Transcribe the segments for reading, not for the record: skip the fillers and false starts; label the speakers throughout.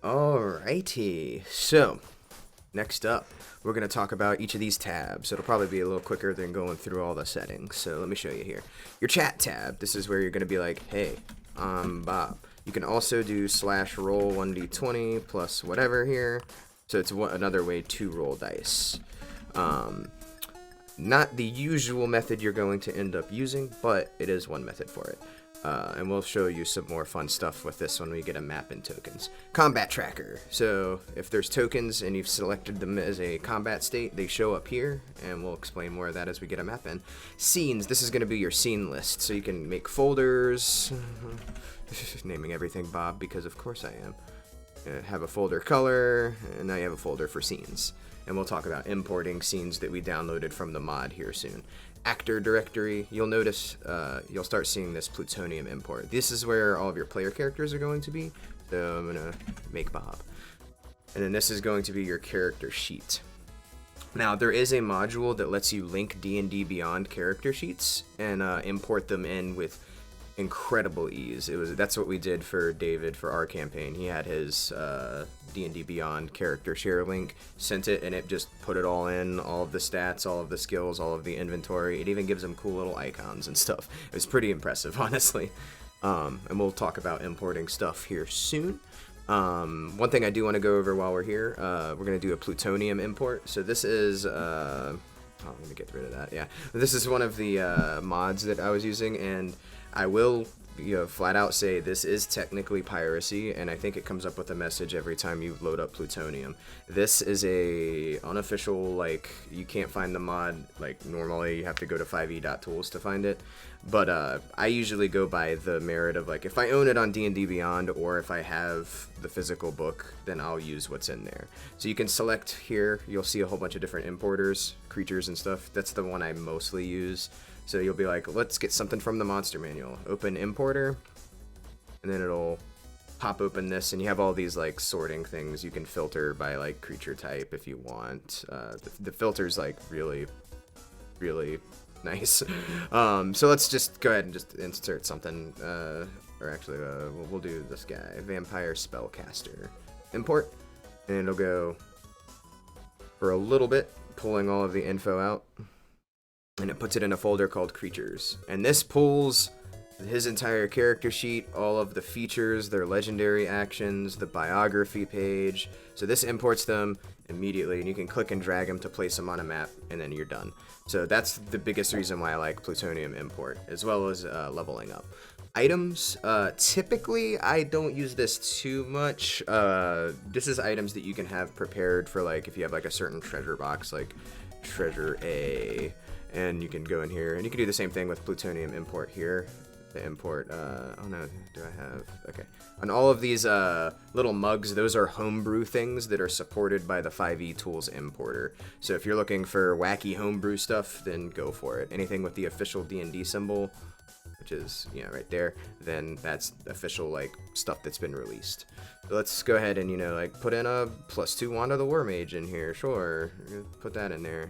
Speaker 1: Alrighty, so next up, we're going to talk about each of these tabs. It'll probably be a little quicker than going through all the settings, so let me show you here. Your chat tab, this is where you're going to be like, hey, I'm Bob. You can also do /roll 1d20 plus whatever here, so it's another way to roll dice. Not the usual method you're going to end up using, but it is one method for it. And we'll show you some more fun stuff with this when we get a map and tokens. Combat tracker. So if there's tokens and you've selected them as a combat state, they show up here, and we'll explain more of that as we get a map in. Scenes. This is going to be your scene list, so you can make folders. Naming everything Bob because of course I am. Have a folder color, and now you have a folder for scenes. And we'll talk about importing scenes that we downloaded from the mod here soon. Actor directory, you'll notice, you'll start seeing this plutonium import. This is where all of your player characters are going to be. So I'm gonna make Bob. And then this is going to be your character sheet. Now there is a module that lets you link D&D Beyond character sheets and import them in with incredible ease. That's what we did for David for our campaign. He had his D&D Beyond character share link, sent it, and it just put it all in, all of the stats, all of the skills, all of the inventory. It even gives them cool little icons and stuff. It was pretty impressive, honestly. And we'll talk about importing stuff here soon. One thing I do want to go over while we're here, we're going to do a plutonium import. So this is let me get rid of that. Yeah, this is one of the mods that I was using, and I will, flat out say this is technically piracy, and I think it comes up with a message every time you load up plutonium. This is a unofficial, you can't find the mod, normally you have to go to 5e.tools to find it, but I usually go by the merit of, if I own it on D&D Beyond, or if I have the physical book, then I'll use what's in there. So you can select here, you'll see a whole bunch of different importers, creatures and stuff. That's the one I mostly use. So you'll be like, let's get something from the monster manual. Open importer, and then it'll pop open this, and you have all these sorting things. You can filter by creature type if you want. The filter's really, really nice. So let's just go ahead and just insert something. Or actually, we'll do this guy, vampire spellcaster. Import, and it'll go for a little bit, pulling all of the info out. And it puts it in a folder called creatures. And this pulls his entire character sheet, all of the features, their legendary actions, the biography page. So this imports them immediately, and you can click and drag them to place them on a map, and then you're done. So that's the biggest reason why I like plutonium import, as well as leveling up. Items, typically I don't use this too much. This is items that you can have prepared for if you have a certain treasure box, like treasure A. And you can go in here, and you can do the same thing with plutonium import here. The import, oh no, do I have, okay. On all of these little mugs, those are homebrew things that are supported by the 5e tools importer. So if you're looking for wacky homebrew stuff, then go for it. Anything with the official D&D symbol, which is, right there, then that's official, stuff that's been released. So let's go ahead and, put in a +2 Wand of the War Mage in here, sure. Put that in there.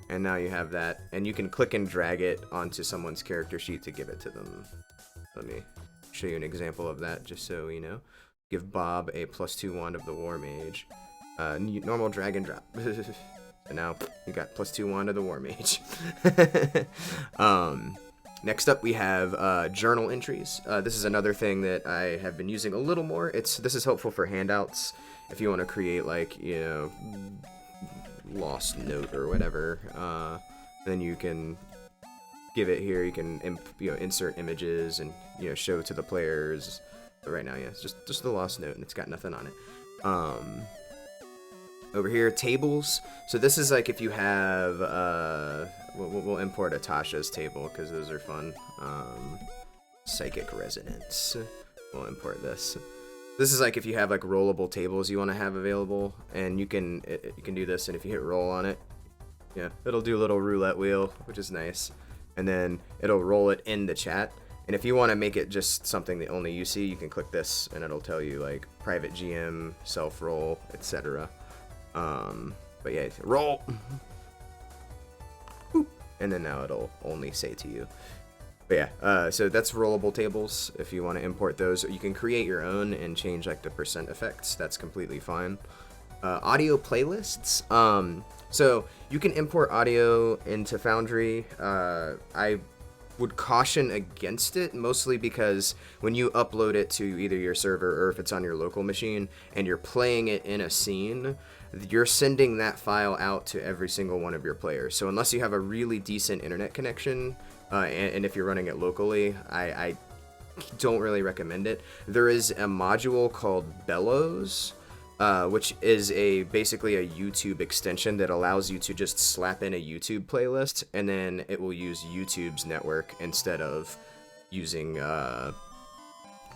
Speaker 1: And now you have that, and you can click and drag it onto someone's character sheet to give it to them. Let me show you an example of that, just so you know. Give Bob a +2 Wand of the War Mage. Normal drag and drop. And now you got +2 Wand of the War Mage. Next up we have journal entries. This is another thing that I have been using a little more. This is helpful for handouts if you want to create lost note or whatever, then you can give it here. You can insert images and show to the players. But right now, yeah, it's just the lost note, and it's got nothing on it. Over here, tables. So this is if you have we'll import Atasha's table because those are fun. Psychic resonance. We'll import this. This is if you have rollable tables you want to have available, and you can do this, and if you hit roll on it, yeah, it'll do a little roulette wheel, which is nice, and then it'll roll it in the chat. And if you want to make it just something that only you see, you can click this, and it'll tell you private GM, self roll, etc. But yeah, roll, and then now it'll only say to you. But yeah, so that's rollable tables. If you want to import those, you can create your own and change like the percent effects. That's completely fine. Audio playlists. So you can import audio into Foundry. I would caution against it, mostly because when you upload it to either your server or if it's on your local machine and you're playing it in a scene, you're sending that file out to every single one of your players. So unless you have a really decent internet connection, and if you're running it locally, I don't really recommend it. There is a module called Bellows, which is basically a YouTube extension that allows you to just slap in a YouTube playlist, and then it will use YouTube's network instead of using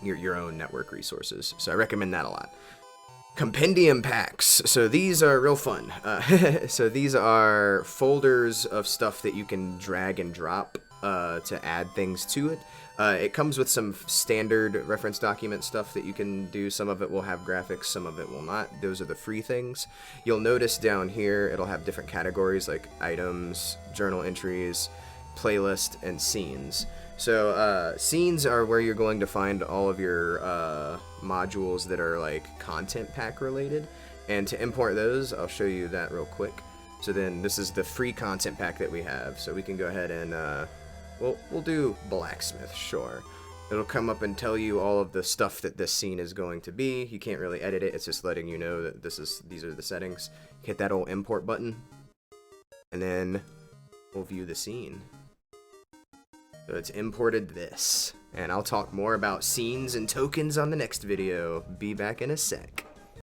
Speaker 1: your own network resources. So I recommend that a lot. Compendium packs. So these are real fun. So these are folders of stuff that you can drag and drop to add things to it. It comes with some standard reference document stuff that you can do. Some of it will have graphics, some of it will not. Those are the free things. You'll notice down here it'll have different categories like items, journal entries, playlist, and scenes. So scenes are where you're going to find all of your modules that are like content pack related. And to import those, I'll show you that real quick. So then this is the free content pack that we have. So we can go ahead and we'll do blacksmith, sure. It'll come up and tell you all of the stuff that this scene is going to be. You can't really edit it. It's just letting you know that these are the settings. Hit that old import button, and then we'll view the scene. So it's imported this, and I'll talk more about scenes and tokens on the next video. Be back in a sec.